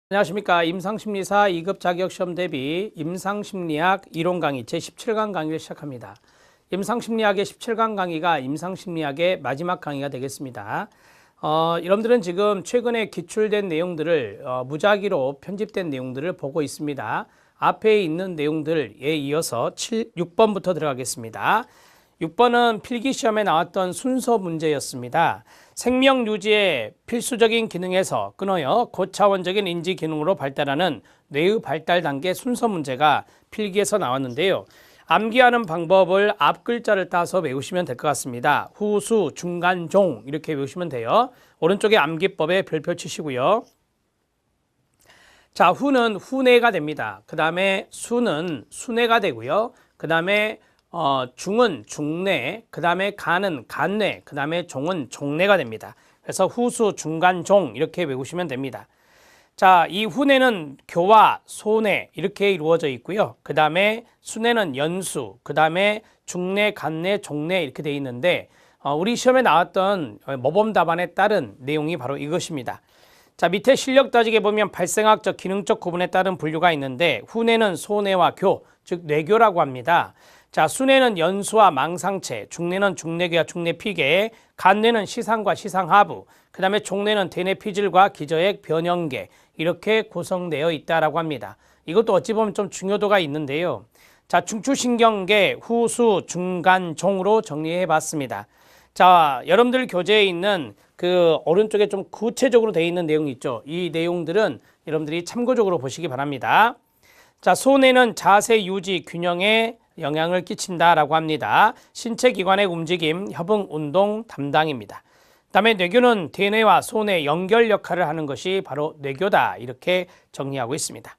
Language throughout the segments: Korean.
안녕하십니까. 임상심리사 2급 자격시험 대비 임상심리학 이론 강의 제17강 강의를 시작합니다. 임상심리학의 17강 강의가 임상심리학의 마지막 강의가 되겠습니다. 여러분들은 지금 최근에 기출된 내용들을 무작위로 편집된 내용들을 보고 있습니다. 앞에 있는 내용들에 이어서 6번부터 들어가겠습니다. 6번은 필기시험에 나왔던 순서 문제였습니다. 생명 유지의 필수적인 기능에서 끊어여 고차원적인 인지 기능으로 발달하는 뇌의 발달 단계 순서 문제가 필기에서 나왔는데요. 암기하는 방법을 앞 글자를 따서 외우시면 될 것 같습니다. 후, 수, 중간, 종 이렇게 외우시면 돼요. 오른쪽에 암기법에 별표 치시고요. 자, 후는 후뇌가 됩니다. 그 다음에 수는 수뇌가 되고요. 그 다음에 중은 중뇌, 그 다음에 간은 간뇌, 그 다음에 종은 종뇌가 됩니다. 그래서 후수, 중간, 종 이렇게 외우시면 됩니다. 자, 이 후뇌는 교화, 소뇌 이렇게 이루어져 있고요. 그 다음에 수뇌는 연수, 그 다음에 중뇌, 간뇌, 종뇌 이렇게 되어 있는데 우리 시험에 나왔던 모범 답안에 따른 내용이 바로 이것입니다. 자, 밑에 실력 따지게 보면 발생학적, 기능적 구분에 따른 분류가 있는데 후뇌는 소뇌와 교, 즉 뇌교라고 합니다. 자, 수뇌는 연수와 망상체, 중뇌는 중뇌계와 중뇌피계, 간뇌는 시상과 시상하부, 그 다음에 종뇌는 대뇌피질과 기저액, 변형계 이렇게 구성되어 있다라고 합니다. 이것도 어찌 보면 좀 중요도가 있는데요. 자, 중추신경계, 후수, 중간, 종으로 정리해 봤습니다. 자, 여러분들 교재에 있는 그 오른쪽에 좀 구체적으로 되어 있는 내용이 있죠. 이 내용들은 여러분들이 참고적으로 보시기 바랍니다. 자, 소뇌는 자세 유지, 균형에 영향을 끼친다라고 합니다. 신체 기관의 움직임, 협응, 운동 담당입니다. 그 다음에 뇌교는 대뇌와 소뇌 연결 역할을 하는 것이 바로 뇌교다 이렇게 정리하고 있습니다.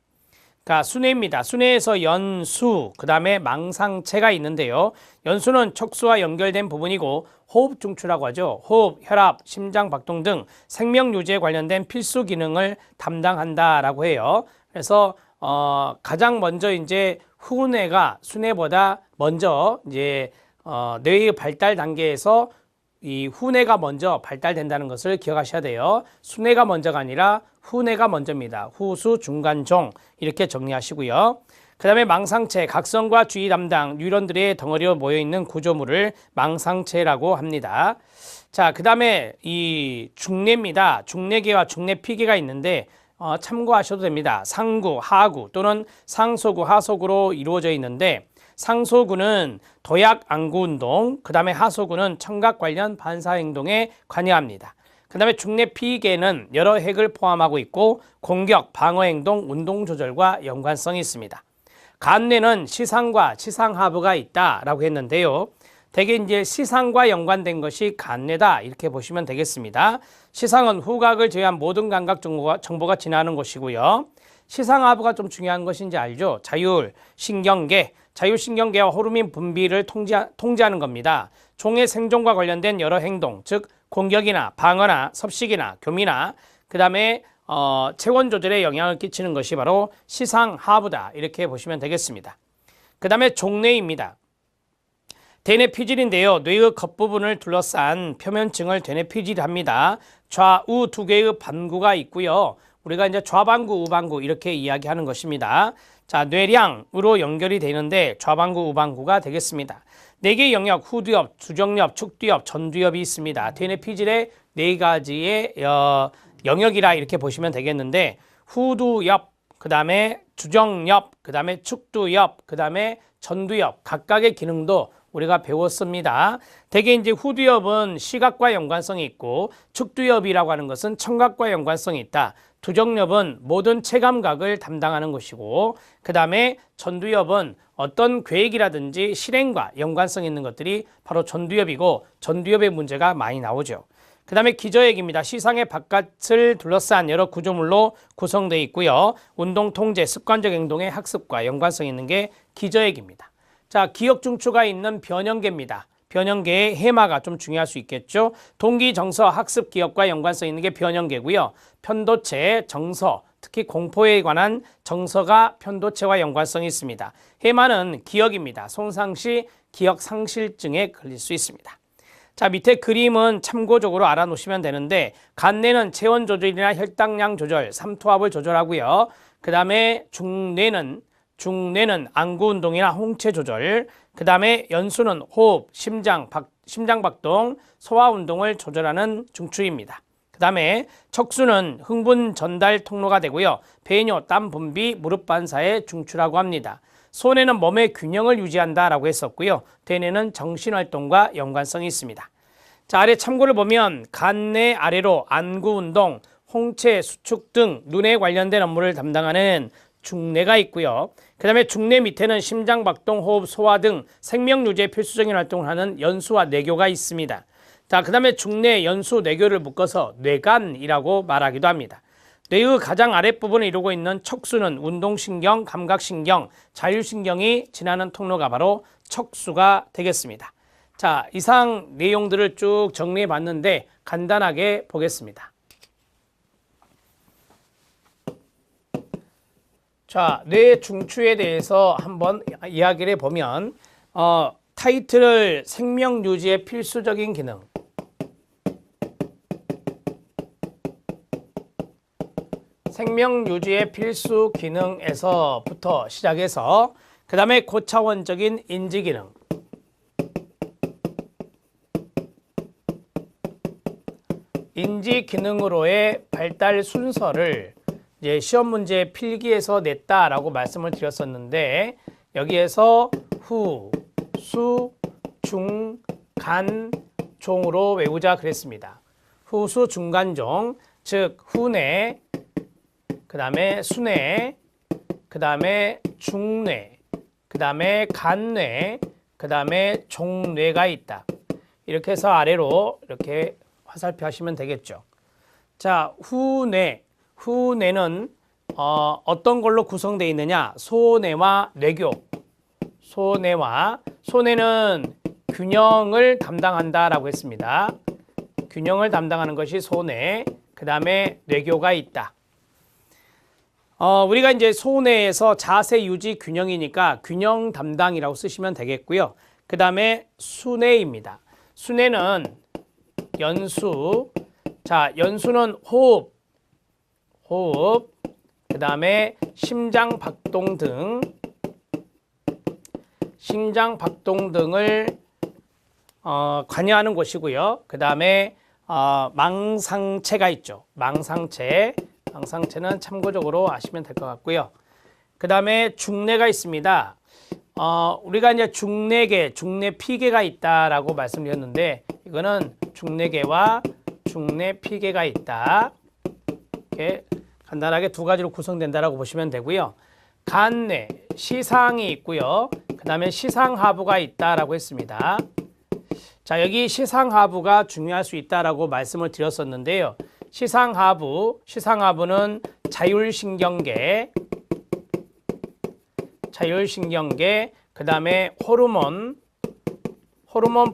그러니까 수뇌입니다. 수뇌에서 연수, 그 다음에 망상체가 있는데요. 연수는 척수와 연결된 부분이고 호흡 중추라고 하죠. 호흡, 혈압, 심장 박동 등 생명 유지에 관련된 필수 기능을 담당한다라고 해요. 그래서 가장 먼저 이제 후뇌가 수뇌보다 먼저 이제 뇌의 발달 단계에서 이 후뇌가 먼저 발달된다는 것을 기억하셔야 돼요. 수뇌가 먼저가 아니라 후뇌가 먼저입니다. 후수, 중간, 종 이렇게 정리하시고요. 그 다음에 망상체, 각성과 주의 담당 뉴런들의 덩어리로 모여있는 구조물을 망상체라고 합니다. 자, 그 다음에 이 중뇌입니다. 중뇌계와 중뇌피계가 있는데 참고하셔도 됩니다. 상구, 하구 또는 상소구, 하소구로 이루어져 있는데 상소구는 도약, 안구 운동, 그 다음에 하소구는 청각 관련 반사 행동에 관여합니다. 그 다음에 중뇌피계는 여러 핵을 포함하고 있고 공격, 방어 행동, 운동 조절과 연관성이 있습니다. 간뇌는 시상과 시상하부가 있다라고 했는데요. 대개 이제 시상과 연관된 것이 간뇌다 이렇게 보시면 되겠습니다. 시상은 후각을 제외한 모든 감각 정보가 지나는 곳이고요. 시상하부가 좀 중요한 것인지 알죠? 자율신경계, 자율신경계와 호르몬 분비를 통제하는 겁니다. 종의 생존과 관련된 여러 행동, 즉 공격이나 방어나 섭식이나 교미나 그 다음에 체온 조절에 영향을 끼치는 것이 바로 시상하부다 이렇게 보시면 되겠습니다. 그 다음에 종뇌입니다. 대뇌피질인데요. 뇌의 겉부분을 둘러싼 표면층을 대뇌피질합니다. 좌우 두 개의 반구가 있고요. 우리가 이제 좌반구, 우반구 이렇게 이야기하는 것입니다. 자, 뇌량으로 연결이 되는데 좌반구, 우반구가 되겠습니다. 네 개의 영역, 후두엽, 주정엽, 축두엽, 전두엽이 있습니다. 대뇌피질의 네 가지의 영역이라 이렇게 보시면 되겠는데 후두엽, 그 다음에 주정엽, 그 다음에 축두엽, 그 다음에 전두엽 각각의 기능도 우리가 배웠습니다. 대개 이제 후두엽은 시각과 연관성이 있고 축두엽이라고 하는 것은 청각과 연관성이 있다. 두정엽은 모든 체감각을 담당하는 것이고 그 다음에 전두엽은 어떤 계획이라든지 실행과 연관성 있는 것들이 바로 전두엽이고 전두엽의 문제가 많이 나오죠. 그 다음에 기저액입니다. 시상의 바깥을 둘러싼 여러 구조물로 구성되어 있고요. 운동 통제, 습관적 행동의 학습과 연관성 있는 게 기저액입니다. 자, 기억 중추가 있는 변형계입니다. 변형계의 해마가 좀 중요할 수 있겠죠. 동기, 정서, 학습, 기억과 연관성 있는 게 변형계고요. 편도체, 정서, 특히 공포에 관한 정서가 편도체와 연관성이 있습니다. 해마는 기억입니다. 손상 시 기억 상실증에 걸릴 수 있습니다. 자, 밑에 그림은 참고적으로 알아놓으시면 되는데 간뇌는 체온 조절이나 혈당량 조절, 삼투압을 조절하고요. 그 다음에 중뇌는 안구 운동이나 홍채 조절, 그 다음에 연수는 호흡, 심장 박동, 소화 운동을 조절하는 중추입니다. 그 다음에 척수는 흥분 전달 통로가 되고요. 배뇨, 땀 분비, 무릎 반사의 중추라고 합니다. 소뇌는 몸의 균형을 유지한다라고 했었고요. 대뇌는 정신활동과 연관성이 있습니다. 자, 아래 참고를 보면 간뇌 아래로 안구 운동, 홍채, 수축 등 눈에 관련된 업무를 담당하는 중뇌가 있고요. 그 다음에 중뇌 밑에는 심장 박동, 호흡, 소화 등 생명 유지에 필수적인 활동을 하는 연수와 뇌교가 있습니다. 자, 그 다음에 중뇌, 연수, 뇌교를 묶어서 뇌간이라고 말하기도 합니다. 뇌의 가장 아랫부분을 이루고 있는 척수는 운동신경, 감각신경, 자율신경이 지나는 통로가 바로 척수가 되겠습니다. 자, 이상 내용들을 쭉 정리해 봤는데 간단하게 보겠습니다. 자, 뇌 중추에 대해서 한번 이야기를 해보면 타이틀을 생명 유지의 필수적인 기능, 생명 유지의 필수 기능에서부터 시작해서 그 다음에 고차원적인 인지 기능, 인지 기능으로의 발달 순서를 이제 시험 문제 필기에서 냈다라고 말씀을 드렸었는데 여기에서 후, 수, 중, 간, 종으로 외우자 그랬습니다. 후, 수, 중, 간, 종, 즉 후뇌, 그 다음에 수뇌, 그 다음에 중뇌, 그 다음에 간뇌, 그 다음에 종뇌가 있다. 이렇게 해서 아래로 이렇게 화살표 하시면 되겠죠. 자, 후뇌는 어떤 걸로 구성되어 있느냐? 소뇌와 뇌교. 소뇌는 균형을 담당한다라고 했습니다. 균형을 담당하는 것이 소뇌. 그 다음에 뇌교가 있다. 우리가 이제 소뇌에서 자세 유지 균형이니까 균형 담당이라고 쓰시면 되겠고요. 그 다음에 수뇌입니다. 수뇌는 연수. 자, 연수는 호흡, 그 다음에 심장 박동 등을 관여하는 곳이고요. 그 다음에 망상체가 있죠. 망상체는 참고적으로 아시면 될 것 같고요. 그 다음에 중뇌가 있습니다. 우리가 이제 중뇌피계가 있다라고 말씀드렸는데 이거는 중뇌계와 중뇌피계가 있다. 이렇게 간단하게 두 가지로 구성된다라고 보시면 되고요. 간뇌, 시상이 있고요. 그 다음에 시상하부가 있다라고 했습니다. 자, 여기 시상하부가 중요할 수 있다라고 말씀을 드렸었는데요. 시상하부는 자율신경계, 그 다음에 호르몬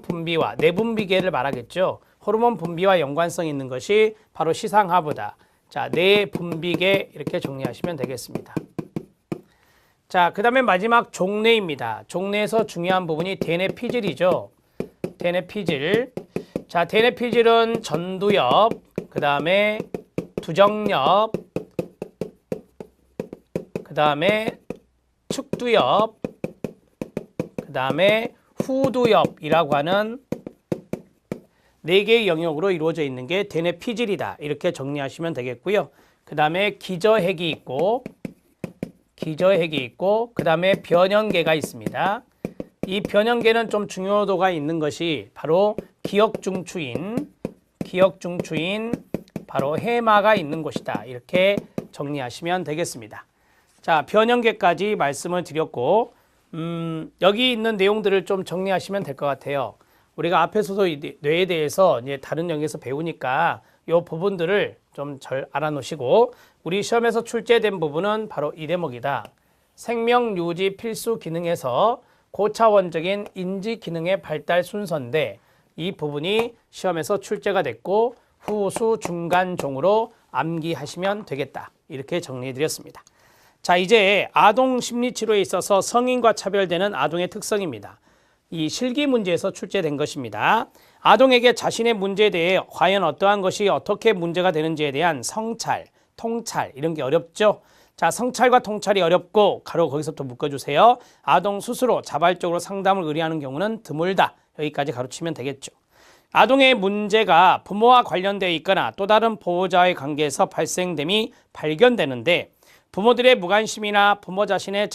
분비와 내분비계를 말하겠죠. 호르몬 분비와 연관성 있는 것이 바로 시상하부다. 자, 내분비계 이렇게 정리하시면 되겠습니다. 자, 그 다음에 마지막 종뇌입니다. 종뇌에서 중요한 부분이 대뇌피질이죠. 대뇌피질. 자, 대뇌피질은 전두엽, 그 다음에 두정엽, 그 다음에 측두엽, 그 다음에 후두엽이라고 하는 4개의 영역으로 이루어져 있는 게 대뇌피질이다. 이렇게 정리하시면 되겠고요. 그 다음에 기저핵이 있고, 그 다음에 변연계가 있습니다. 이 변연계는 좀 중요도가 있는 것이 바로 기억중추인 바로 해마가 있는 곳이다. 이렇게 정리하시면 되겠습니다. 자, 변연계까지 말씀을 드렸고 여기 있는 내용들을 좀 정리하시면 될 것 같아요. 우리가 앞에서도 뇌에 대해서 이제 다른 영역에서 배우니까 이 부분들을 좀 잘 알아놓으시고 우리 시험에서 출제된 부분은 바로 이 대목이다. 생명 유지 필수 기능에서 고차원적인 인지 기능의 발달 순서인데 이 부분이 시험에서 출제가 됐고 후수 중간 종으로 암기하시면 되겠다. 이렇게 정리해 드렸습니다. 자, 이제 아동 심리치료에 있어서 성인과 차별되는 아동의 특성입니다. 이 실기 문제에서 출제된 것입니다. 아동에게 자신의 문제에 대해 과연 어떠한 것이 어떻게 문제가 되는지에 대한 성찰, 통찰 이런 게 어렵죠. 자, 성찰과 통찰이 어렵고 가로 거기서부터 묶어주세요. 아동 스스로 자발적으로 상담을 의뢰하는 경우는 드물다. 여기까지 가로치면 되겠죠. 아동의 문제가 부모와 관련되어 있거나 또 다른 보호자의 관계에서 발생됨이 발견되는데 부모들의 무관심이나 부모 자신의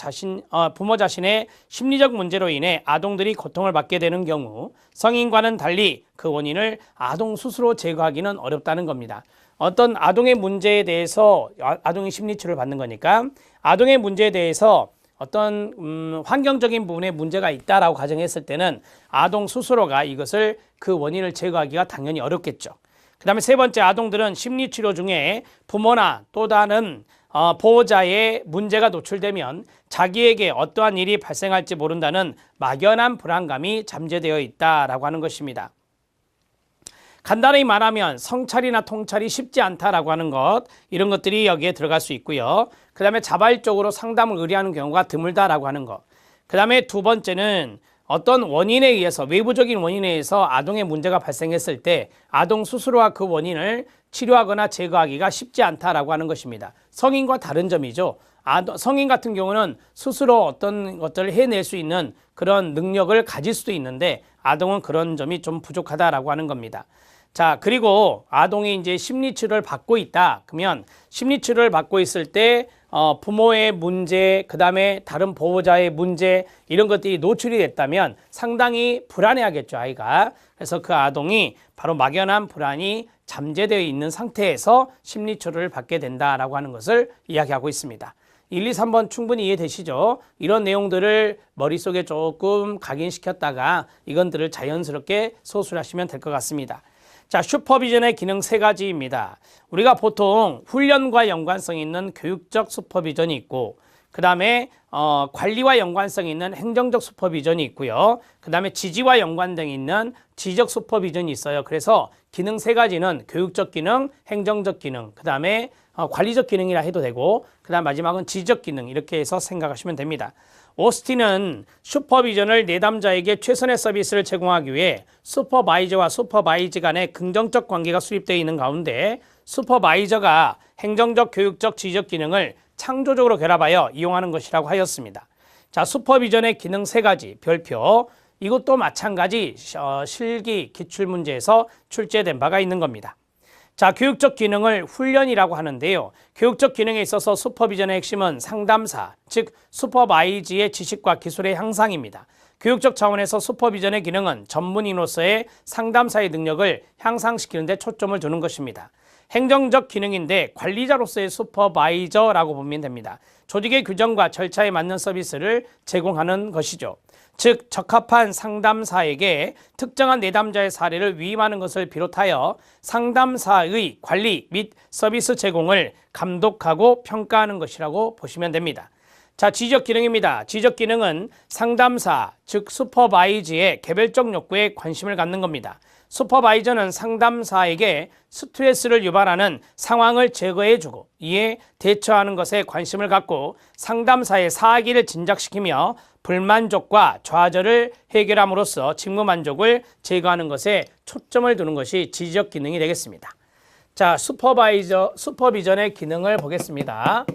심리적 문제로 인해 아동들이 고통을 받게 되는 경우 성인과는 달리 그 원인을 아동 스스로 제거하기는 어렵다는 겁니다. 어떤 아동의 문제에 대해서 아동이 심리치료를 받는 거니까 아동의 문제에 대해서 어떤 환경적인 부분에 문제가 있다라고 가정했을 때는 아동 스스로가 이것을 그 원인을 제거하기가 당연히 어렵겠죠. 그 다음에 세 번째, 아동들은 심리치료 중에 부모나 또 다른 보호자의 문제가 노출되면 자기에게 어떠한 일이 발생할지 모른다는 막연한 불안감이 잠재되어 있다라고 하는 것입니다. 간단히 말하면 성찰이나 통찰이 쉽지 않다라고 하는 것, 이런 것들이 여기에 들어갈 수 있고요. 그 다음에 자발적으로 상담을 의뢰하는 경우가 드물다라고 하는 것. 그 다음에 두 번째는 어떤 원인에 의해서, 외부적인 원인에 의해서 아동의 문제가 발생했을 때 아동 스스로가 그 원인을 치료하거나 제거하기가 쉽지 않다라고 하는 것입니다. 성인과 다른 점이죠. 성인 같은 경우는 스스로 어떤 것들을 해낼 수 있는 그런 능력을 가질 수도 있는데 아동은 그런 점이 좀 부족하다라고 하는 겁니다. 자, 그리고 아동이 이제 심리치료를 받고 있다. 그러면 심리치료를 받고 있을 때 부모의 문제, 그 다음에 다른 보호자의 문제 이런 것들이 노출이 됐다면 상당히 불안해하겠죠, 아이가. 그래서 그 아동이 바로 막연한 불안이 잠재되어 있는 상태에서 심리치료를 받게 된다라고 하는 것을 이야기하고 있습니다. 1, 2, 3번 충분히 이해되시죠? 이런 내용들을 머릿속에 조금 각인시켰다가 이건들을 자연스럽게 소술하시면 될 것 같습니다. 자, 슈퍼비전의 기능 세 가지입니다. 우리가 보통 훈련과 연관성 있는 교육적 슈퍼비전이 있고 그 다음에 관리와 연관성 있는 행정적 슈퍼비전이 있고요. 그 다음에 지지와 연관된 있는 지적 슈퍼비전이 있어요. 그래서 기능 세 가지는 교육적 기능, 행정적 기능, 그 다음에 관리적 기능이라 해도 되고 그 다음 마지막은 지적 기능 이렇게 해서 생각하시면 됩니다. 오스틴은 슈퍼비전을 내담자에게 최선의 서비스를 제공하기 위해 슈퍼바이저와 슈퍼바이즈 간의 긍정적 관계가 수립되어 있는 가운데 슈퍼바이저가 행정적, 교육적, 지적 기능을 창조적으로 결합하여 이용하는 것이라고 하였습니다. 자, 슈퍼비전의 기능 세 가지 별표, 이것도 마찬가지 실기 기출문제에서 출제된 바가 있는 겁니다. 자, 교육적 기능을 훈련이라고 하는데요. 교육적 기능에 있어서 슈퍼비전의 핵심은 상담사, 즉 슈퍼바이즈의 지식과 기술의 향상입니다. 교육적 차원에서 슈퍼비전의 기능은 전문인으로서의 상담사의 능력을 향상시키는 데 초점을 두는 것입니다. 행정적 기능인데 관리자로서의 슈퍼바이저라고 보면 됩니다. 조직의 규정과 절차에 맞는 서비스를 제공하는 것이죠. 즉 적합한 상담사에게 특정한 내담자의 사례를 위임하는 것을 비롯하여 상담사의 관리 및 서비스 제공을 감독하고 평가하는 것이라고 보시면 됩니다. 자, 지적 기능입니다. 지적 기능은 상담사, 즉 슈퍼바이저의 개별적 욕구에 관심을 갖는 겁니다. 슈퍼바이저는 상담사에게 스트레스를 유발하는 상황을 제거해주고 이에 대처하는 것에 관심을 갖고 상담사의 사기를 진작시키며 불만족과 좌절을 해결함으로써 직무 만족을 제거하는 것에 초점을 두는 것이 지적 기능이 되겠습니다. 자, 슈퍼비전의 기능을 보겠습니다.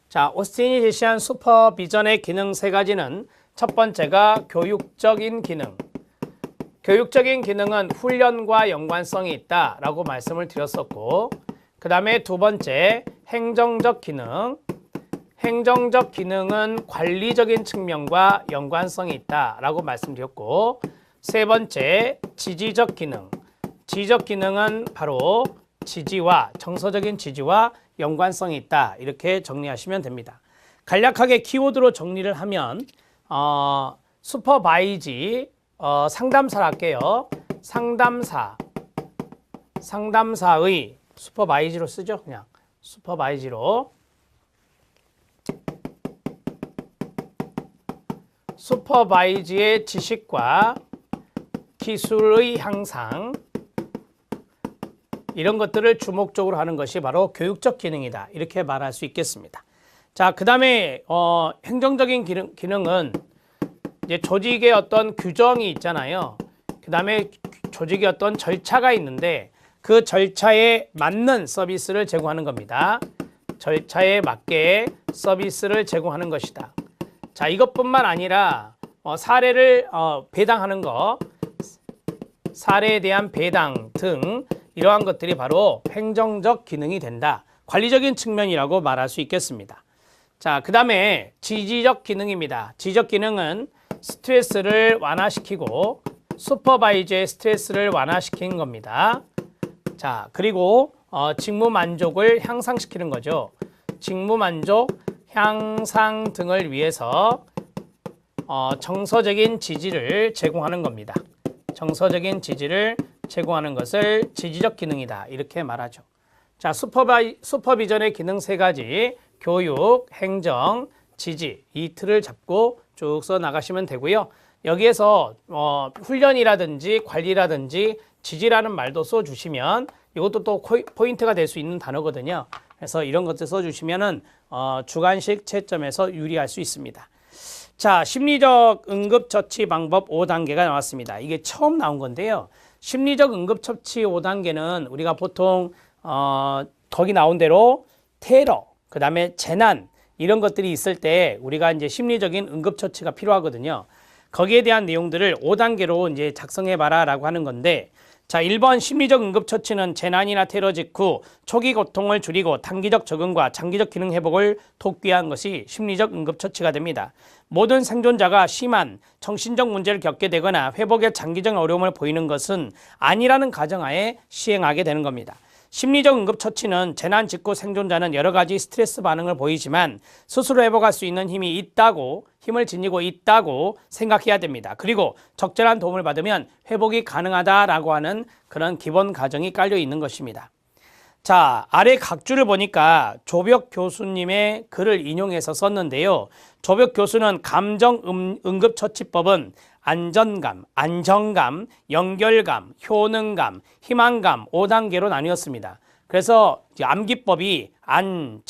자, 오스틴이 제시한 슈퍼비전의 기능 세 가지는 첫 번째가 교육적인 기능. 교육적인 기능은 훈련과 연관성이 있다라고 말씀을 드렸었고, 그 다음에 두 번째 행정적 기능. 행정적 기능은 관리적인 측면과 연관성이 있다라고 말씀드렸고, 세 번째 지지적 기능. 지적 기능은 바로 지지와 정서적인 지지와 연관성이 있다. 이렇게 정리하시면 됩니다. 간략하게 키워드로 정리를 하면 슈퍼바이지 상담사를 할게요. 상담사의 슈퍼바이지로 쓰죠. 그냥 슈퍼바이지로. 슈퍼바이지의 지식과 기술의 향상, 이런 것들을 주목적으로 하는 것이 바로 교육적 기능이다. 이렇게 말할 수 있겠습니다. 자, 그 다음에 행정적인 기능은 이제 조직의 어떤 규정이 있잖아요. 그 다음에 조직의 어떤 절차가 있는데 그 절차에 맞는 서비스를 제공하는 겁니다. 절차에 맞게 서비스를 제공하는 것이다. 자, 이것뿐만 아니라 사례를 배당하는 거, 사례에 대한 배당 등 이러한 것들이 바로 행정적 기능이 된다. 관리적인 측면이라고 말할 수 있겠습니다. 자, 그 다음에 지지적 기능입니다. 지지적 기능은 스트레스를 완화시키고 슈퍼바이저의 스트레스를 완화시키는 겁니다. 자, 그리고 직무 만족을 향상시키는 거죠. 직무 만족 향상 등을 위해서 정서적인 지지를 제공하는 겁니다. 정서적인 지지를 제공하는 것을 지지적 기능이다. 이렇게 말하죠. 자, 슈퍼비전의 기능 세 가지, 교육, 행정, 지지, 이 틀을 잡고 쭉 써 나가시면 되고요. 여기에서 훈련이라든지 관리라든지 지지라는 말도 써주시면 이것도 또 포인트가 될 수 있는 단어거든요. 그래서 이런 것들 써주시면은 주관식 채점에서 유리할 수 있습니다. 자, 심리적 응급처치 방법 5단계가 나왔습니다. 이게 처음 나온 건데요. 심리적 응급처치 5단계는 우리가 보통 거기 나온 대로 테러, 그 다음에 재난 이런 것들이 있을 때 우리가 이제 심리적인 응급처치가 필요하거든요. 거기에 대한 내용들을 5단계로 이제 작성해봐라 라고 하는 건데, 자, 1번 심리적 응급처치는 재난이나 테러 직후 초기 고통을 줄이고 단기적 적응과 장기적 기능 회복을 돕기 위한 것이 심리적 응급처치가 됩니다. 모든 생존자가 심한 정신적 문제를 겪게 되거나 회복에 장기적 어려움을 보이는 것은 아니라는 가정하에 시행하게 되는 겁니다. 심리적 응급처치는 재난 직후 생존자는 여러 가지 스트레스 반응을 보이지만 스스로 회복할 수 있는 힘을 지니고 있다고 생각해야 됩니다. 그리고 적절한 도움을 받으면 회복이 가능하다라고 하는 그런 기본 가정이 깔려 있는 것입니다. 자, 아래 각주를 보니까 조벽 교수님의 글을 인용해서 썼는데요. 조벽 교수는 감정 응급처치법은 안정감, 연결감, 효능감, 희망감 5단계로 나뉘었습니다. 그래서 암기법이 안,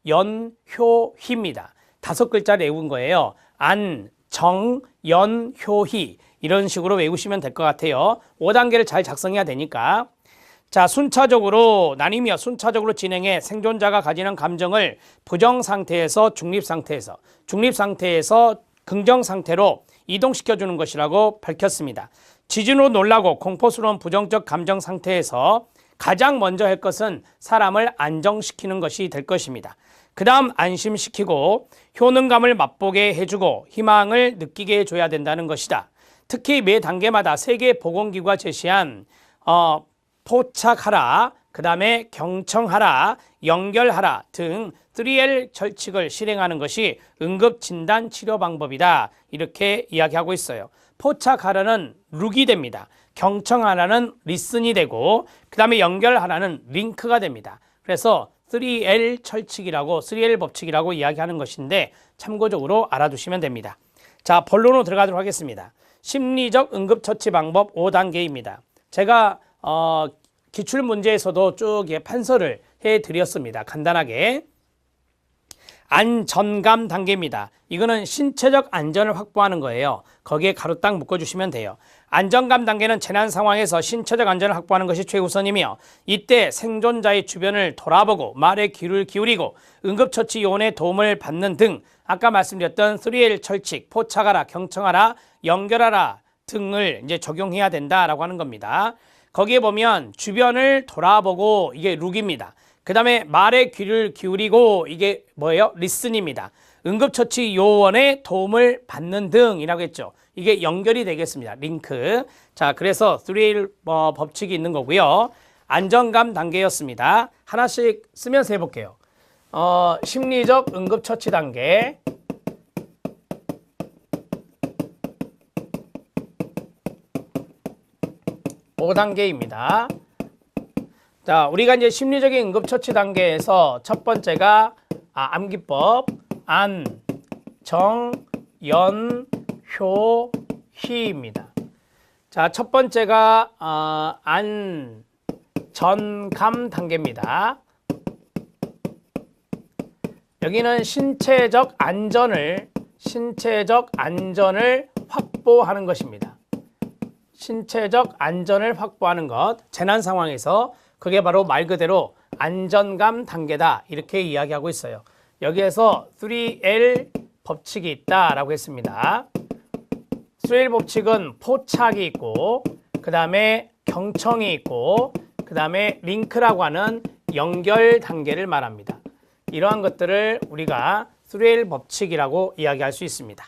연, 효, 희입니다. 5글자를 외운 거예요. 안, 정, 연, 효, 희 이런 식으로 외우시면 될 것 같아요. 5단계를 잘 작성해야 되니까. 자, 순차적으로 진행해 생존자가 가지는 감정을 부정 상태에서 중립 상태에서 긍정 상태로 이동시켜주는 것이라고 밝혔습니다. 지진으로 놀라고 공포스러운 부정적 감정 상태에서 가장 먼저 할 것은 사람을 안정시키는 것이 될 것입니다. 그 다음 안심시키고 효능감을 맛보게 해주고 희망을 느끼게 해줘야 된다는 것이다. 특히 매 단계마다 세계보건기구가 제시한 포착하라, 그 다음에 경청하라, 연결하라 등 3L 철칙을 실행하는 것이 응급진단 치료 방법이다. 이렇게 이야기하고 있어요. 포착하라는 룩이 됩니다. 경청하라는 리슨이 되고 그 다음에 연결하라는 링크가 됩니다. 그래서 3L 철칙이라고 3L 법칙이라고 이야기하는 것인데 참고적으로 알아두시면 됩니다. 자, 본론으로 들어가도록 하겠습니다. 심리적 응급처치 방법 5단계입니다. 제가 기출문제에서도 쭉 판서를 해드렸습니다. 간단하게. 안전감 단계입니다. 이거는 신체적 안전을 확보하는 거예요. 거기에 가로 딱 묶어주시면 돼요. 안전감 단계는 재난 상황에서 신체적 안전을 확보하는 것이 최우선이며 이때 생존자의 주변을 돌아보고 말에 귀를 기울이고 응급처치 요원의 도움을 받는 등 아까 말씀드렸던 3L 철칙, 포착하라, 경청하라, 연결하라 등을 이제 적용해야 된다라고 하는 겁니다. 거기에 보면 주변을 돌아보고 이게 룩입니다. 그 다음에 말에 귀를 기울이고 이게 뭐예요? 리슨입니다. 응급처치 요원의 도움을 받는 등이라고 했죠. 이게 연결이 되겠습니다. 링크. 자, 그래서 3L 법칙이 있는 거고요. 안정감 단계였습니다. 하나씩 쓰면서 해볼게요. 심리적 응급처치 단계. (5단계입니다) 자, 우리가 이제 심리적인 응급처치 단계에서 첫 번째가 암기법 안, 정, 연, 효, 희입니다. 자, 첫 번째가 안, 안전감 단계입니다. 여기는 신체적 안전을 확보하는 것입니다. 신체적 안전을 확보하는 것, 재난 상황에서 그게 바로 말 그대로 안전감 단계다 이렇게 이야기하고 있어요. 여기에서 3L 법칙이 있다라고 했습니다. 3L 법칙은 포착이 있고 그 다음에 경청이 있고 그 다음에 링크라고 하는 연결 단계를 말합니다. 이러한 것들을 우리가 3L 법칙이라고 이야기할 수 있습니다.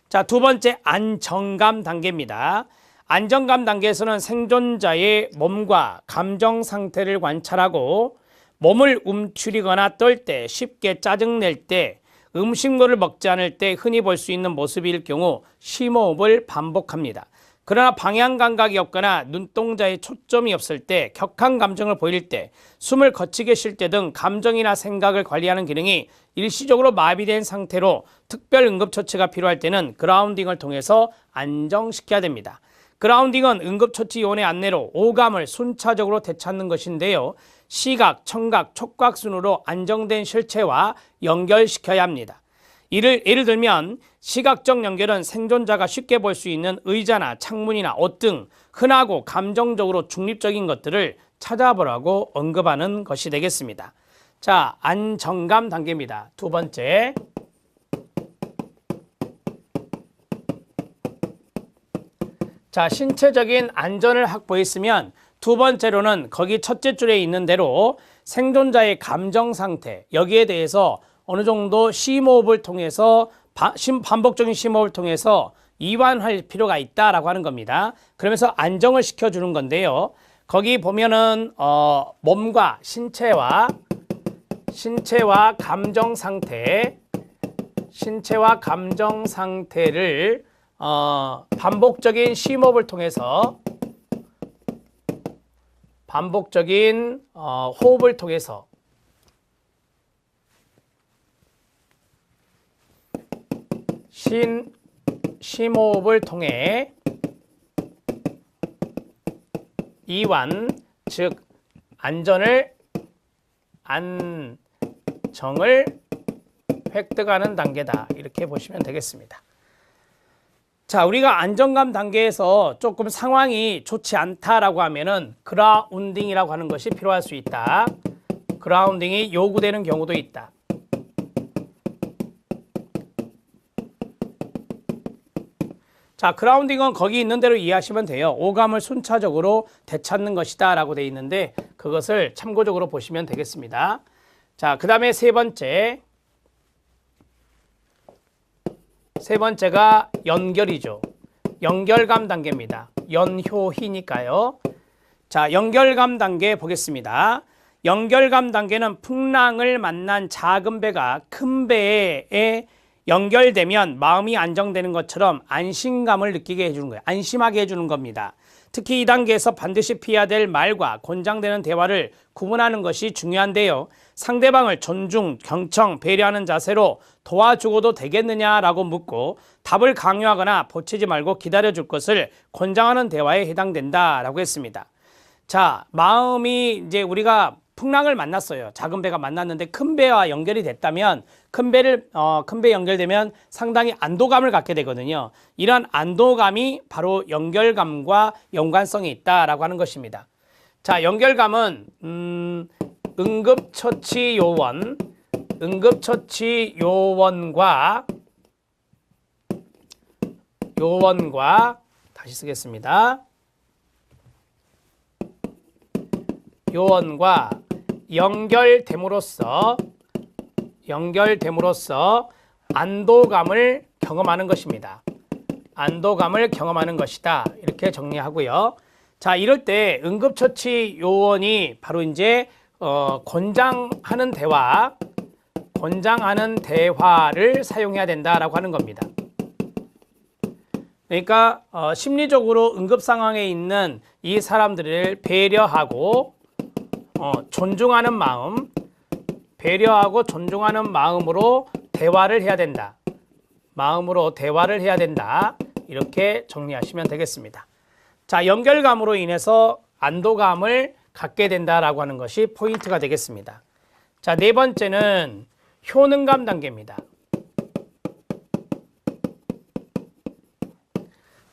자, 두 번째 안정감 단계입니다. 안정감 단계에서는 생존자의 몸과 감정 상태를 관찰하고 몸을 움츠리거나 떨 때, 쉽게 짜증낼 때, 음식물을 먹지 않을 때 흔히 볼 수 있는 모습일 경우 심호흡을 반복합니다. 그러나 방향 감각이 없거나 눈동자에 초점이 없을 때, 격한 감정을 보일 때, 숨을 거치게 쉴 때 등 감정이나 생각을 관리하는 기능이 일시적으로 마비된 상태로 특별 응급처치가 필요할 때는 그라운딩을 통해서 안정시켜야 됩니다. 그라운딩은 응급처치 요원의 안내로 오감을 순차적으로 되찾는 것인데요. 시각, 청각, 촉각 순으로 안정된 실체와 연결시켜야 합니다. 예를 들면 시각적 연결은 생존자가 쉽게 볼 수 있는 의자나 창문이나 옷 등 흔하고 감정적으로 중립적인 것들을 찾아보라고 언급하는 것이 되겠습니다. 자, 안정감 단계입니다. 두 번째. 자, 신체적인 안전을 확보했으면 두 번째로는 거기 첫째 줄에 있는 대로 생존자의 감정 상태, 여기에 대해서 어느 정도 심호흡을 통해서 반복적인 심호흡을 통해서 이완할 필요가 있다라고 하는 겁니다. 그러면서 안정을 시켜주는 건데요. 거기 보면은 몸과 신체와 감정 상태를 반복적인 심호흡을 통해서 호흡을 통해서 심호흡을 통해 이완, 즉 안정을 획득하는 단계다. 이렇게 보시면 되겠습니다. 자, 우리가 안정감 단계에서 조금 상황이 좋지 않다라고 하면은 그라운딩이라고 하는 것이 필요할 수 있다. 그라운딩이 요구되는 경우도 있다. 자, 그라운딩은 거기 있는 대로 이해하시면 돼요. 오감을 순차적으로 되찾는 것이다 라고 되어 있는데 그것을 참고적으로 보시면 되겠습니다. 자, 그 다음에 세 번째가 연결이죠. 연결감 단계입니다. 연효희니까요. 자, 연결감 단계 보겠습니다. 연결감 단계는 풍랑을 만난 작은 배가 큰 배에 연결되면 마음이 안정되는 것처럼 안심감을 느끼게 해주는 거예요. 안심하게 해주는 겁니다. 특히 이 단계에서 반드시 피해야 될 말과 권장되는 대화를 구분하는 것이 중요한데요. 상대방을 존중, 경청, 배려하는 자세로 도와주고도 되겠느냐라고 묻고 답을 강요하거나 보채지 말고 기다려줄 것을 권장하는 대화에 해당된다라고 했습니다. 자, 마음이 이제 우리가 풍랑을 만났어요. 작은 배가 만났는데 큰 배와 연결이 됐다면 큰 배 연결되면 상당히 안도감을 갖게 되거든요. 이런 안도감이 바로 연결감과 연관성이 있다라고 하는 것입니다. 자, 연결감은 응급처치 요원과 다시 쓰겠습니다. 요원과 연결됨으로써 안도감을 경험하는 것입니다. 안도감을 경험하는 것이다. 이렇게 정리하고요. 자, 이럴 때 응급처치 요원이 바로 이제 권장하는 대화를 사용해야 된다라고 하는 겁니다. 그러니까 심리적으로 응급 상황에 있는 이 사람들을 배려하고 존중하는 마음으로 대화를 해야 된다. 이렇게 정리하시면 되겠습니다. 자, 연결감으로 인해서 안도감을 갖게 된다라고 하는 것이 포인트가 되겠습니다. 자, 네 번째는 효능감 단계입니다.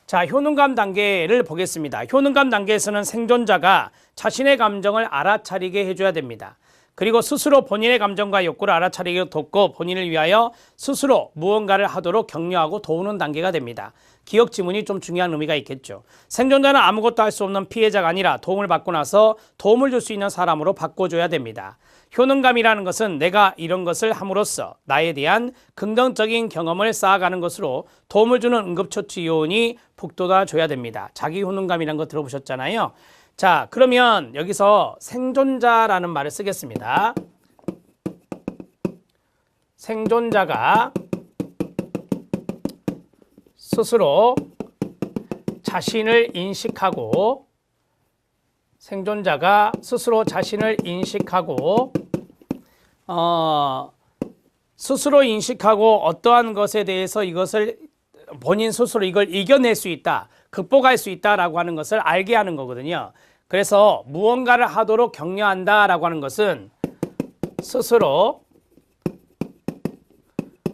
자, 효능감 단계를 보겠습니다. 효능감 단계에서는 생존자가 자신의 감정을 알아차리게 해줘야 됩니다. 그리고 스스로 본인의 감정과 욕구를 알아차리게 돕고 본인을 위하여 스스로 무언가를 하도록 격려하고 도우는 단계가 됩니다. 기억 지문이 좀 중요한 의미가 있겠죠. 생존자는 아무것도 할 수 없는 피해자가 아니라 도움을 받고 나서 도움을 줄 수 있는 사람으로 바꿔줘야 됩니다. 효능감이라는 것은 내가 이런 것을 함으로써 나에 대한 긍정적인 경험을 쌓아가는 것으로 도움을 주는 응급처치 요원이 북돋아줘야 됩니다. 자기 효능감이라는 거 들어보셨잖아요. 자, 그러면 여기서 생존자라는 말을 쓰겠습니다. 생존자가 스스로 자신을 인식하고 스스로 인식하고 어떠한 것에 대해서 이것을 본인 스스로 이걸 이겨낼 수 있다, 극복할 수 있다라고 하는 것을 알게 하는 거거든요. 그래서 무언가를 하도록 격려한다라고 하는 것은 스스로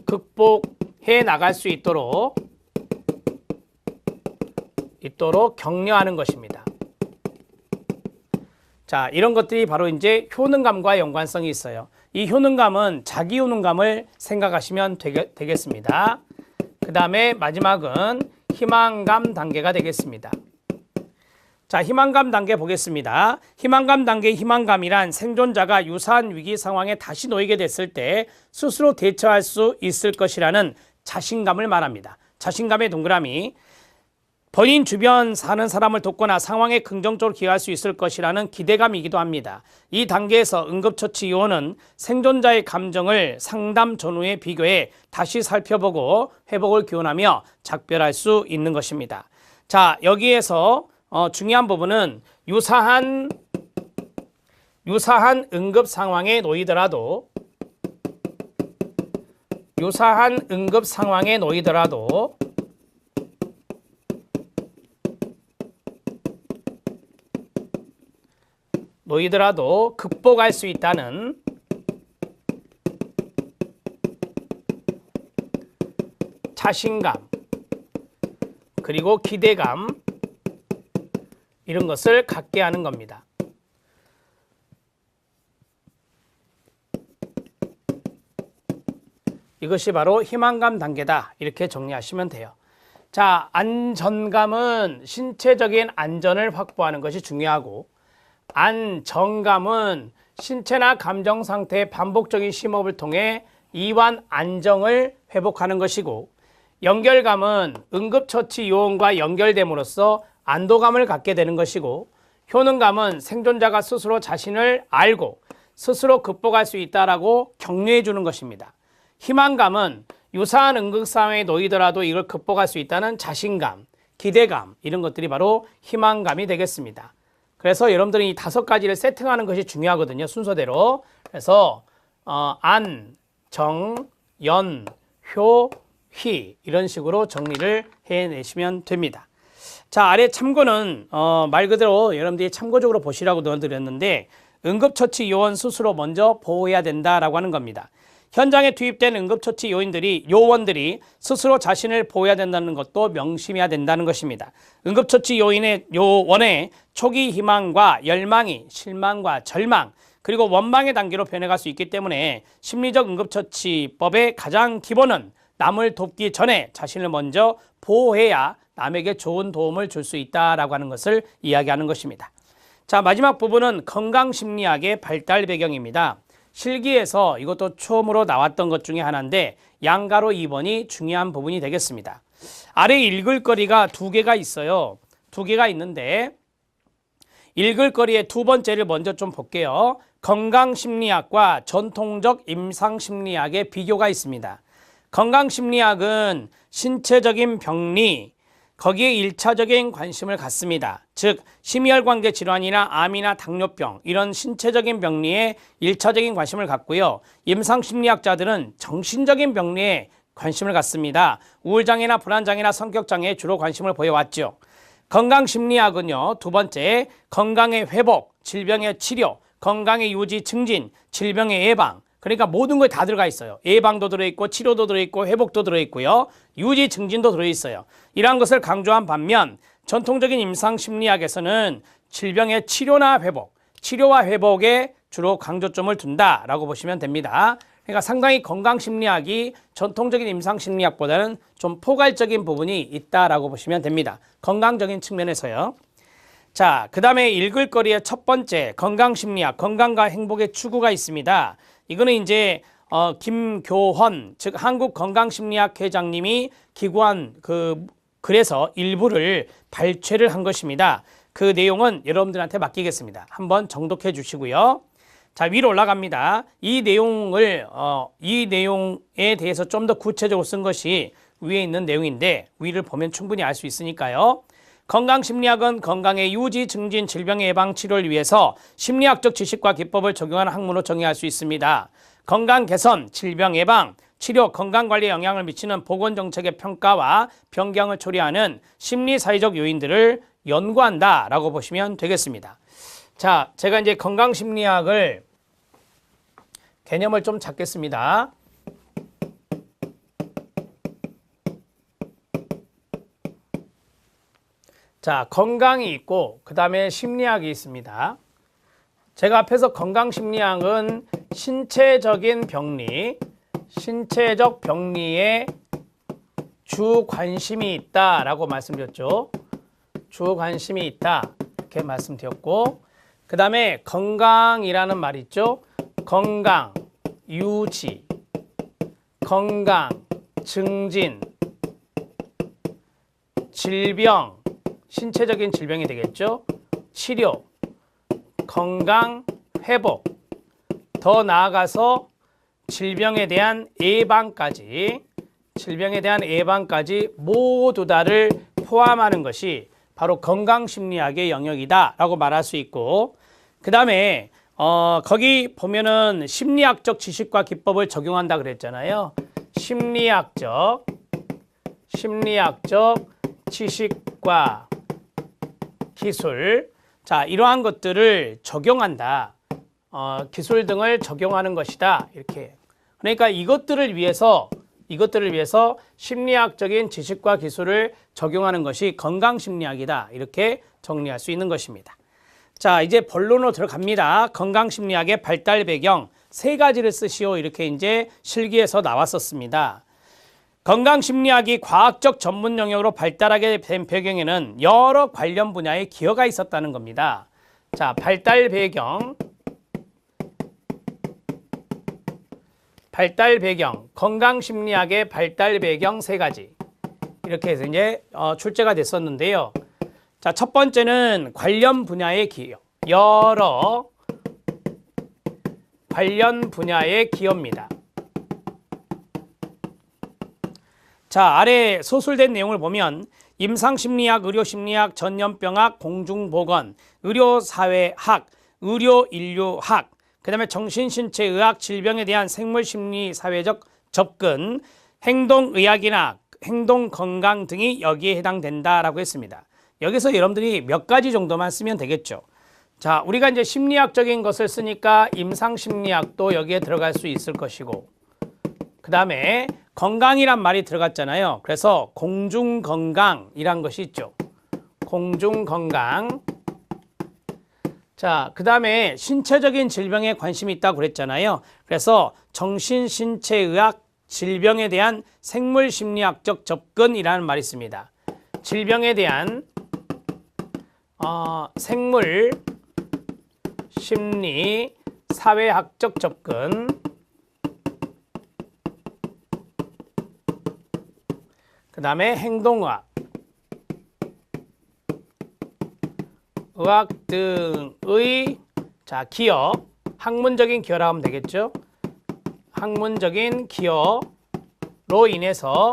극복해 나갈 수 있도록 격려하는 것입니다. 자, 이런 것들이 바로 이제 효능감과 연관성이 있어요. 이 효능감은 자기 효능감을 생각하시면 되겠습니다. 그 다음에 마지막은 희망감 단계가 되겠습니다. 자, 희망감 단계 보겠습니다. 희망감 단계의 희망감이란 생존자가 유사한 위기 상황에 다시 놓이게 됐을 때 스스로 대처할 수 있을 것이라는 자신감을 말합니다. 자신감의 동그라미. 본인 주변 사는 사람을 돕거나 상황에 긍정적으로 기여할 수 있을 것이라는 기대감이기도 합니다. 이 단계에서 응급처치 요원은 생존자의 감정을 상담 전후에 비교해 다시 살펴보고 회복을 기원하며 작별할 수 있는 것입니다. 자, 여기에서 중요한 부분은 유사한 응급 상황에 놓이더라도 극복할 수 있다는 자신감 그리고 기대감 이런 것을 갖게 하는 겁니다. 이것이 바로 희망감 단계다. 이렇게 정리하시면 돼요. 자, 안전감은 신체적인 안전을 확보하는 것이 중요하고 안정감은 신체나 감정 상태의 반복적인 심호흡을 통해 이완 안정을 회복하는 것이고 연결감은 응급처치 요원과 연결됨으로써 안도감을 갖게 되는 것이고 효능감은 생존자가 스스로 자신을 알고 스스로 극복할 수 있다라고 격려해 주는 것입니다. 희망감은 유사한 응급 상황에 놓이더라도 이걸 극복할 수 있다는 자신감, 기대감 이런 것들이 바로 희망감이 되겠습니다. 그래서 여러분들은 이 5가지를 세팅하는 것이 중요하거든요. 순서대로. 그래서 안, 정, 연, 효, 희 이런 식으로 정리를 해내시면 됩니다. 자, 아래 참고는 말 그대로 여러분들이 참고적으로 보시라고 넣어드렸는데 응급처치 요원 스스로 먼저 보호해야 된다라고 하는 겁니다. 현장에 투입된 응급처치 요원들이 스스로 자신을 보호해야 된다는 것도 명심해야 된다는 것입니다. 응급처치 요원의 초기 희망과 열망이 실망과 절망 그리고 원망의 단계로 변해갈 수 있기 때문에 심리적 응급처치법의 가장 기본은 남을 돕기 전에 자신을 먼저 보호해야 남에게 좋은 도움을 줄 수 있다라고 하는 것을 이야기하는 것입니다. 자, 마지막 부분은 건강심리학의 발달 배경입니다. 실기에서 이것도 처음으로 나왔던 것 중에 하나인데 양가로 2번이 중요한 부분이 되겠습니다. 아래 읽을 거리가 2개가 있어요. 2개가 있는데 읽을 거리의 2번째를 먼저 좀 볼게요. 건강심리학과 전통적 임상심리학의 비교가 있습니다. 건강심리학은 신체적인 병리, 거기에 1차적인 관심을 갖습니다. 즉 심혈관계 질환이나 암이나 당뇨병 이런 신체적인 병리에 1차적인 관심을 갖고요. 임상심리학자들은 정신적인 병리에 관심을 갖습니다. 우울장애나 불안장애나 성격장애에 주로 관심을 보여왔죠. 건강심리학은요. 2번째 건강의 회복, 질병의 치료, 건강의 유지, 증진, 질병의 예방. 그러니까 모든 걸 다 들어가 있어요. 예방도 들어있고 치료도 들어있고 회복도 들어있고요. 유지, 증진도 들어있어요. 이러한 것을 강조한 반면 전통적인 임상심리학에서는 질병의 치료나 회복, 치료와 회복에 주로 강조점을 둔다라고 보시면 됩니다. 그러니까 상당히 건강심리학이 전통적인 임상심리학보다는 좀 포괄적인 부분이 있다라고 보시면 됩니다. 건강적인 측면에서요. 자, 그 다음에 읽을 거리의 첫 번째 건강심리학, 건강과 행복의 추구가 있습니다. 이거는 이제 김교헌, 즉 한국건강심리학 회장님이 기고한 글에서 일부를 발췌를 한 것입니다. 그 내용은 여러분들한테 맡기겠습니다. 한번 정독해 주시고요. 자, 위로 올라갑니다. 이 내용에 대해서 좀 더 구체적으로 쓴 것이 위에 있는 내용인데 위를 보면 충분히 알 수 있으니까요. 건강심리학은 건강의 유지, 증진, 질병의 예방, 치료를 위해서 심리학적 지식과 기법을 적용하는 학문으로 정의할 수 있습니다. 건강 개선, 질병 예방, 치료, 건강관리에 영향을 미치는 보건정책의 평가와 변경을 초래하는 심리사회적 요인들을 연구한다라고 보시면 되겠습니다. 자, 제가 이제 건강심리학을 개념을 좀 잡겠습니다. 자, 건강이 있고 그 다음에 심리학이 있습니다. 제가 앞에서 건강심리학은 신체적인 병리, 신체적 병리에 주 관심이 있다라고 말씀드렸죠. 주 관심이 있다 이렇게 말씀드렸고, 그 다음에 건강이라는 말 있죠. 건강, 유지, 건강, 증진, 질병, 신체적인 질병이 되겠죠. 치료, 건강, 회복, 더 나아가서 질병에 대한 예방까지 모두 다를 포함하는 것이 바로 건강심리학의 영역이다라고 말할 수 있고, 그 다음에 거기 보면은 심리학적 지식과 기법을 적용한다 그랬잖아요. 심리학적 지식과 기술, 자, 이러한 것들을 적용한다. 기술 등을 적용하는 것이다. 이렇게. 그러니까 이것들을 위해서 심리학적인 지식과 기술을 적용하는 것이 건강심리학이다. 이렇게 정리할 수 있는 것입니다. 자, 이제 본론으로 들어갑니다. 건강심리학의 발달 배경 세 가지를 쓰시오. 이렇게 이제 실기에서 나왔었습니다. 건강심리학이 과학적 전문 영역으로 발달하게 된 배경에는 여러 관련 분야의 기여가 있었다는 겁니다. 자, 발달 배경, 건강심리학의 발달 배경 세 가지. 이렇게 해서 이제 출제가 됐었는데요. 자, 첫 번째는 관련 분야의 기여. 여러 관련 분야의 기여입니다. 자, 아래 소술된 내용을 보면 임상심리학, 의료심리학, 전염병학, 공중보건, 의료사회학, 의료인류학, 그 다음에 정신신체의학, 질병에 대한 생물심리사회적 접근, 행동의학이나 행동건강 등이 여기에 해당된다라고 했습니다. 여기서 여러분들이 몇 가지 정도만 쓰면 되겠죠. 자, 우리가 이제 심리학적인 것을 쓰니까 임상심리학도 여기에 들어갈 수 있을 것이고, 그 다음에 건강이란 말이 들어갔잖아요. 그래서 공중건강이란 것이 있죠. 공중건강. 자, 그 다음에 신체적인 질병에 관심이 있다고 그랬잖아요. 그래서 정신신체의학, 질병에 대한 생물심리학적 접근이라는 말이 있습니다. 질병에 대한 생물심리 사회학적 접근, 그 다음에 행동의학, 의학 등의 기여, 학문적인 기여라고 하면 되겠죠. 학문적인 기여로 인해서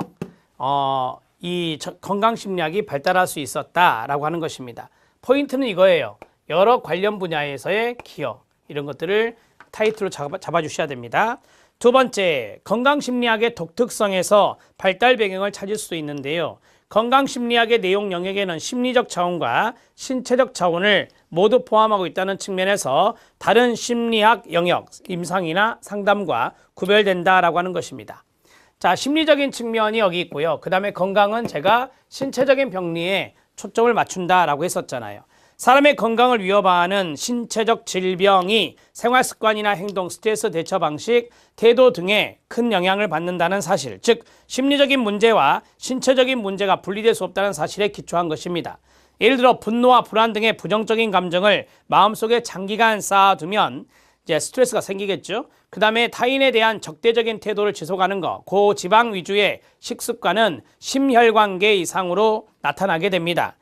이 건강심리학이 발달할 수 있었다라고 하는 것입니다. 포인트는 이거예요. 여러 관련 분야에서의 기여, 이런 것들을 타이틀로 잡아주셔야 됩니다. 두 번째, 건강심리학의 독특성에서 발달 배경을 찾을 수 있는데요. 건강심리학의 내용 영역에는 심리적 차원과 신체적 차원을 모두 포함하고 있다는 측면에서 다른 심리학 영역, 임상이나 상담과 구별된다라고 하는 것입니다. 자, 심리적인 측면이 여기 있고요. 그 다음에 건강은 제가 신체적인 병리에 초점을 맞춘다라고 했었잖아요. 사람의 건강을 위협하는 신체적 질병이 생활습관이나 행동, 스트레스 대처 방식, 태도 등에 큰 영향을 받는다는 사실, 즉 심리적인 문제와 신체적인 문제가 분리될 수 없다는 사실에 기초한 것입니다. 예를 들어 분노와 불안 등의 부정적인 감정을 마음속에 장기간 쌓아두면 이제 스트레스가 생기겠죠. 그 다음에 타인에 대한 적대적인 태도를 지속하는 것, 고지방 위주의 식습관은 심혈관계 이상으로 나타나게 됩니다.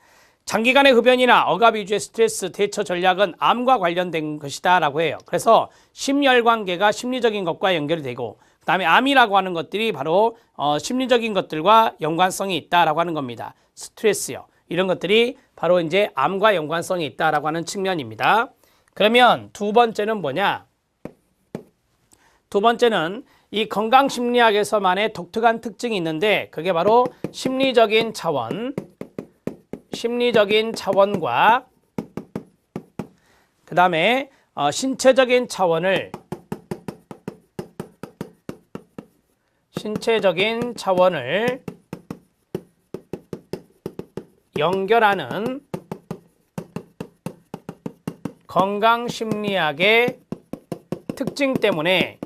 장기간의 흡연이나 억압 위주의 스트레스 대처 전략은 암과 관련된 것이다 라고 해요. 그래서 심혈관계가 심리적인 것과 연결이 되고, 그 다음에 암이라고 하는 것들이 바로 심리적인 것들과 연관성이 있다라고 하는 겁니다. 스트레스요. 이런 것들이 바로 이제 암과 연관성이 있다라고 하는 측면입니다. 그러면 두 번째는 뭐냐? 두 번째는 이 건강심리학에서만의 독특한 특징이 있는데, 그게 바로 심리적인 차원과 그 다음에 신체적인 차원을 연결하는 건강심리학의 특징 때문에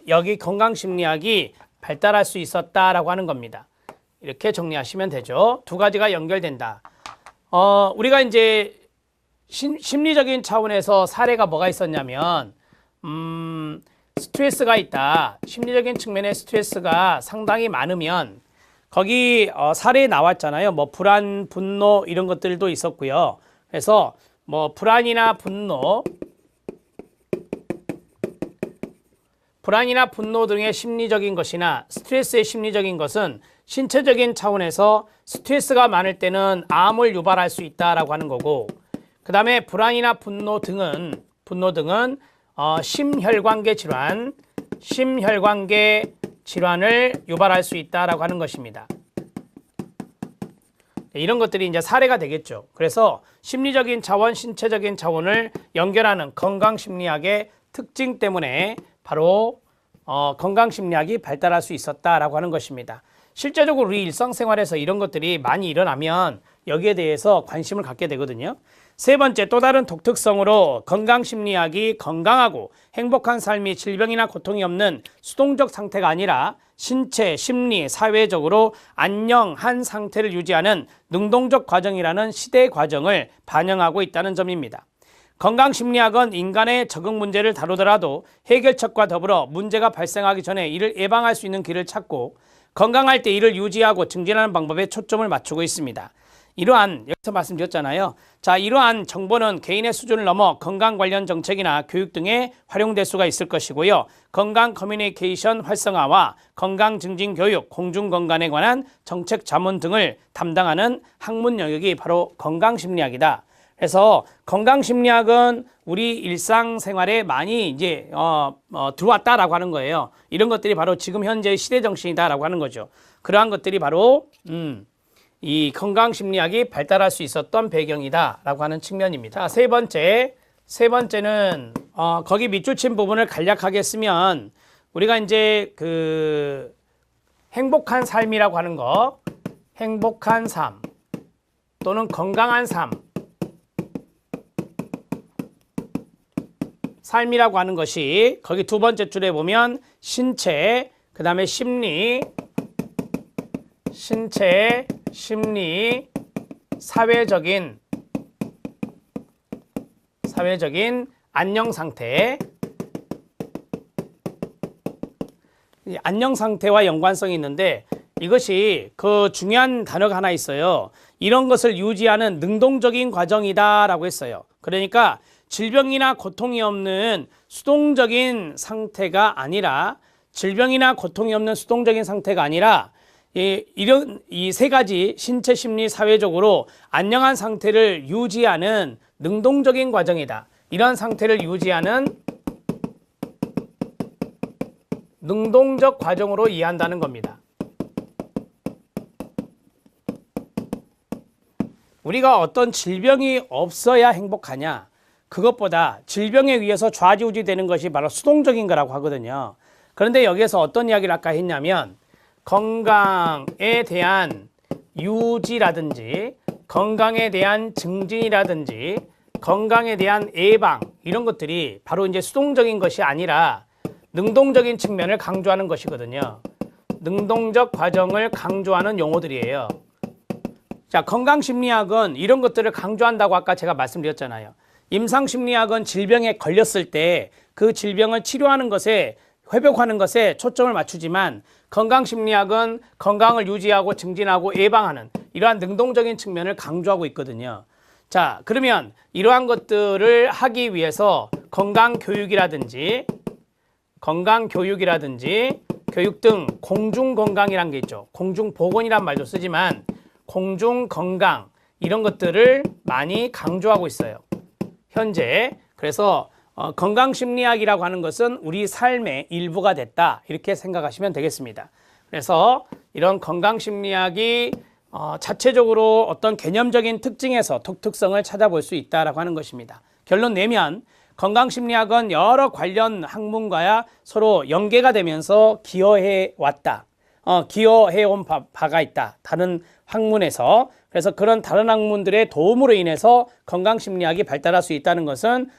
여기 건강심리학이 발달할 수 있었다라고 하는 겁니다. 이렇게 정리하시면 되죠. 두 가지가 연결된다. 우리가 이제 심리적인 차원에서 사례가 뭐가 있었냐면, 스트레스가 있다. 심리적인 측면의 스트레스가 상당히 많으면 거기 사례에 나왔잖아요. 뭐 불안, 분노 이런 것들도 있었고요. 그래서 뭐 불안이나 분노 등의 심리적인 것이나 스트레스의 심리적인 것은 신체적인 차원에서 스트레스가 많을 때는 암을 유발할 수 있다라고 하는 거고, 그 다음에 불안이나 분노 등은 심혈관계 질환을 유발할 수 있다라고 하는 것입니다. 이런 것들이 이제 사례가 되겠죠. 그래서 심리적인 차원, 신체적인 차원을 연결하는 건강심리학의 특징 때문에 바로 건강심리학이 발달할 수 있었다라고 하는 것입니다. 실제적으로 우리 일상생활에서 이런 것들이 많이 일어나면 여기에 대해서 관심을 갖게 되거든요. 세 번째, 또 다른 독특성으로 건강심리학이 건강하고 행복한 삶이 질병이나 고통이 없는 수동적 상태가 아니라 신체, 심리, 사회적으로 안녕한 상태를 유지하는 능동적 과정이라는 시대 과정을 반영하고 있다는 점입니다. 건강심리학은 인간의 적응 문제를 다루더라도 해결책과 더불어 문제가 발생하기 전에 이를 예방할 수 있는 길을 찾고, 건강할 때 이를 유지하고 증진하는 방법에 초점을 맞추고 있습니다. 여기서 말씀드렸잖아요. 자, 이러한 정보는 개인의 수준을 넘어 건강 관련 정책이나 교육 등에 활용될 수가 있을 것이고요. 건강 커뮤니케이션 활성화와 건강 증진 교육, 공중건강에 관한 정책 자문 등을 담당하는 학문 영역이 바로 건강심리학이다. 그래서 건강심리학은 우리 일상생활에 많이 이제 들어왔다라고 하는 거예요. 이런 것들이 바로 지금 현재의 시대 정신이다라고 하는 거죠. 그러한 것들이 바로 이 건강심리학이 발달할 수 있었던 배경이다라고 하는 측면입니다. 자, 세 번째는 거기 밑줄 친 부분을 간략하게 쓰면 우리가 이제 그 행복한 삶이라고 하는 거, 행복한 삶 또는 건강한 삶이라고 하는 것이 거기 두 번째 줄에 보면 신체, 그 다음에 심리, 사회적인 안녕 상태, 이 안녕 상태와 연관성이 있는데 이것이 그 중요한 단어가 하나 있어요. 이런 것을 유지하는 능동적인 과정이다라고 했어요. 그러니까 질병이나 고통이 없는 수동적인 상태가 아니라 이 세 가지 신체, 심리, 사회적으로 안녕한 상태를 유지하는 능동적인 과정이다. 이런 상태를 유지하는 능동적 과정으로 이해한다는 겁니다. 우리가 어떤 질병이 없어야 행복하냐? 그것보다 질병에 의해서 좌지우지 되는 것이 바로 수동적인 거라고 하거든요. 그런데 여기에서 어떤 이야기를 아까 했냐면 건강에 대한 유지라든지 건강에 대한 증진이라든지 건강에 대한 예방 이런 것들이 바로 이제 수동적인 것이 아니라 능동적인 측면을 강조하는 것이거든요. 능동적 과정을 강조하는 용어들이에요. 자, 건강심리학은 이런 것들을 강조한다고 아까 제가 말씀드렸잖아요. 임상심리학은 질병에 걸렸을 때 그 질병을 치료하는 것에 회복하는 것에 초점을 맞추지만 건강심리학은 건강을 유지하고 증진하고 예방하는 이러한 능동적인 측면을 강조하고 있거든요. 자, 그러면 이러한 것들을 하기 위해서 건강교육이라든지 교육 등 공중건강이란 게 있죠. 공중보건이란 말도 쓰지만 공중건강 이런 것들을 많이 강조하고 있어요. 현재. 그래서 건강심리학이라고 하는 것은 우리 삶의 일부가 됐다 이렇게 생각하시면 되겠습니다. 그래서 이런 건강심리학이 자체적으로 어떤 개념적인 특징에서 독특성을 찾아볼 수 있다라고 하는 것입니다. 결론 내면 건강심리학은 여러 관련 학문과 서로 연계가 되면서 기여해 온 바가 있다. 다른 학문에서. 그래서 그런 다른 학문들의 도움으로 인해서 건강심리학이 발달할 수 있다는 것은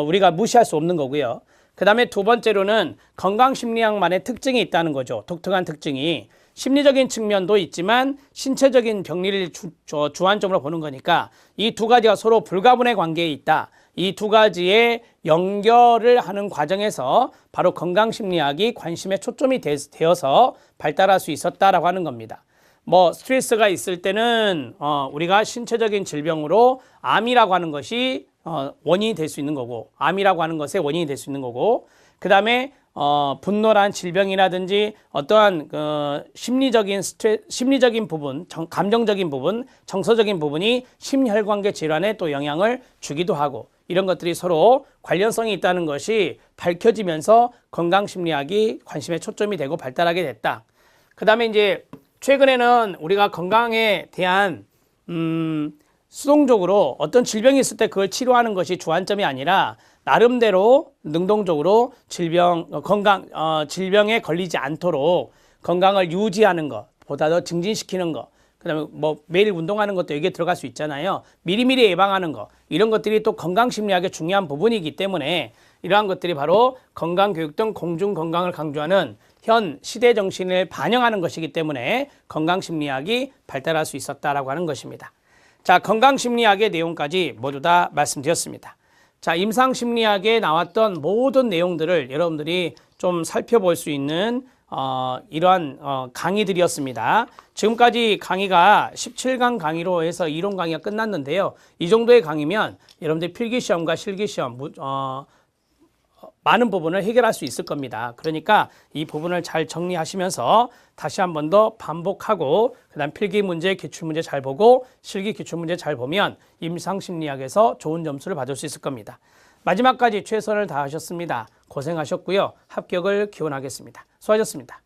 우리가 무시할 수 없는 거고요. 그 다음에 두 번째로는 건강심리학만의 특징이 있다는 거죠. 독특한 특징이. 심리적인 측면도 있지만 신체적인 병리를 주안점으로 보는 거니까 이 두 가지가 서로 불가분의 관계에 있다. 이 두 가지의 연결을 하는 과정에서 바로 건강심리학이 관심의 초점이 되어서 발달할 수 있었다라고 하는 겁니다. 뭐 스트레스가 있을 때는 우리가 신체적인 질병으로 암이라고 하는 것이 원인이 될 수 있는 거고, 암이라고 하는 것의 원인이 될 수 있는 거고, 그 다음에 분노란 질병이라든지 어떠한 심리적인 부분, 감정적인 부분, 정서적인 부분이 심혈관계 질환에 또 영향을 주기도 하고 이런 것들이 서로 관련성이 있다는 것이 밝혀지면서 건강심리학이 관심의 초점이 되고 발달하게 됐다. 그 다음에 이제 최근에는 우리가 건강에 대한 수동적으로 어떤 질병이 있을 때 그걸 치료하는 것이 주안점이 아니라 나름대로 능동적으로 질병에 걸리지 않도록 건강을 유지하는 것, 보다 더 증진시키는 것, 그다음에 뭐 매일 운동하는 것도 여기에 들어갈 수 있잖아요. 미리미리 예방하는 것, 이런 것들이 또 건강심리학의 중요한 부분이기 때문에 이러한 것들이 바로 건강교육 등 공중건강을 강조하는 현 시대 정신을 반영하는 것이기 때문에 건강심리학이 발달할 수 있었다라고 하는 것입니다. 자, 건강심리학의 내용까지 모두 다 말씀드렸습니다. 자, 임상심리학에 나왔던 모든 내용들을 여러분들이 좀 살펴볼 수 있는 이러한 강의들이었습니다. 지금까지 강의가 17강 강의로 해서 이론 강의가 끝났는데요. 이 정도의 강의면 여러분들 필기시험과 실기시험 많은 부분을 해결할 수 있을 겁니다. 그러니까 이 부분을 잘 정리하시면서 다시 한 번 더 반복하고 그 다음 필기문제, 기출문제 잘 보고 실기 기출문제 잘 보면 임상심리학에서 좋은 점수를 받을 수 있을 겁니다. 마지막까지 최선을 다하셨습니다. 고생하셨고요. 합격을 기원하겠습니다. 수고하셨습니다.